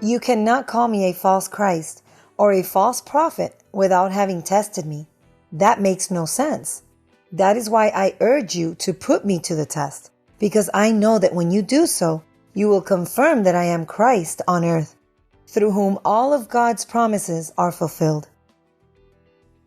You cannot call me a false Christ or a false prophet without having tested me. That makes no sense. That is why I urge you to put me to the test, because I know that when you do so, you will confirm that I am Christ on earth, through whom all of God's promises are fulfilled.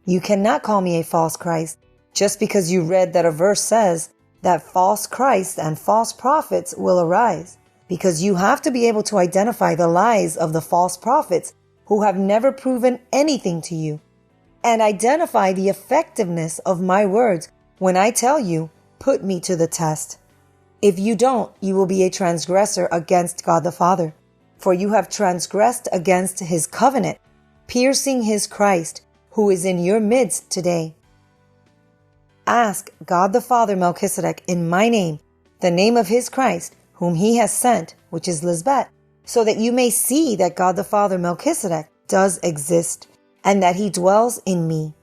You cannot call me a false Christ just because you read that a verse says that false Christs and false prophets will arise, because you have to be able to identify the lies of the false prophets who have never proven anything to you, and identify the effectiveness of my words when I tell you, put me to the test. If you don't, you will be a transgressor against God the Father, for you have transgressed against his covenant, piercing his Christ, who is in your midst today. Ask God the Father Melchizedek in my name, the name of his Christ, whom he has sent, which is Lisbet, so that you may see that God the Father Melchizedek does exist, and that he dwells in me.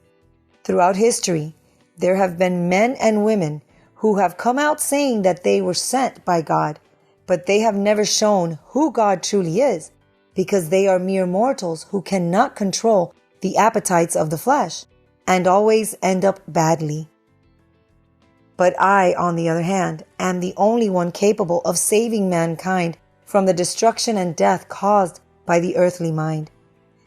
Throughout history, there have been men and women who have come out saying that they were sent by God, but they have never shown who God truly is, because they are mere mortals who cannot control the appetites of the flesh, and always end up badly. But I, on the other hand, am the only one capable of saving mankind from the destruction and death caused by the earthly mind,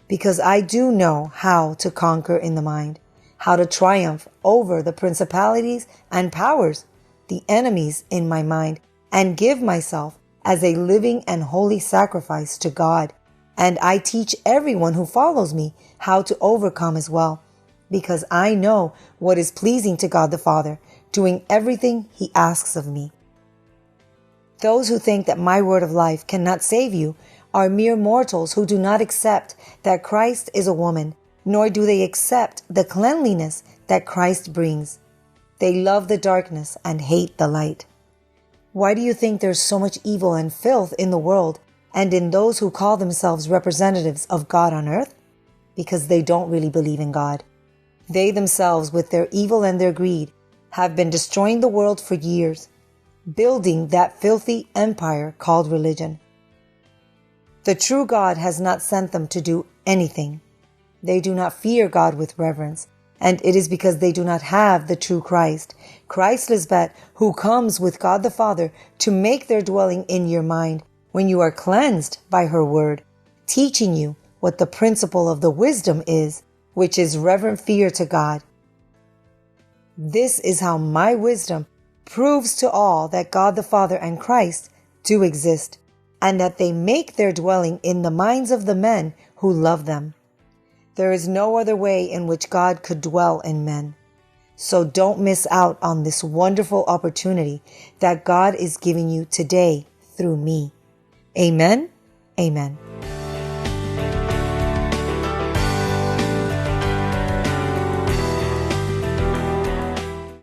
because I do know how to conquer in the mind, how to triumph over the principalities and powers, the enemies in my mind, and give myself as a living and holy sacrifice to God. And I teach everyone who follows me how to overcome as well, because I know what is pleasing to God the Father, doing everything he asks of me. Those who think that my word of life cannot save you are mere mortals who do not accept that Christ is a woman, nor do they accept the cleanliness that Christ brings. They love the darkness and hate the light. Why do you think there's so much evil and filth in the world and in those who call themselves representatives of God on earth? Because they don't really believe in God. They themselves, with their evil and their greed, have been destroying the world for years, building that filthy empire called religion. The true God has not sent them to do anything. They do not fear God with reverence, and it is because they do not have the true Christ, Christ Lisbet, who comes with God the Father to make their dwelling in your mind when you are cleansed by her word, teaching you what the principle of the wisdom is, which is reverent fear to God. This is how my wisdom proves to all that God the Father and Christ do exist, and that they make their dwelling in the minds of the men who love them. There is no other way in which God could dwell in men. So don't miss out on this wonderful opportunity that God is giving you today through me. Amen. Amen.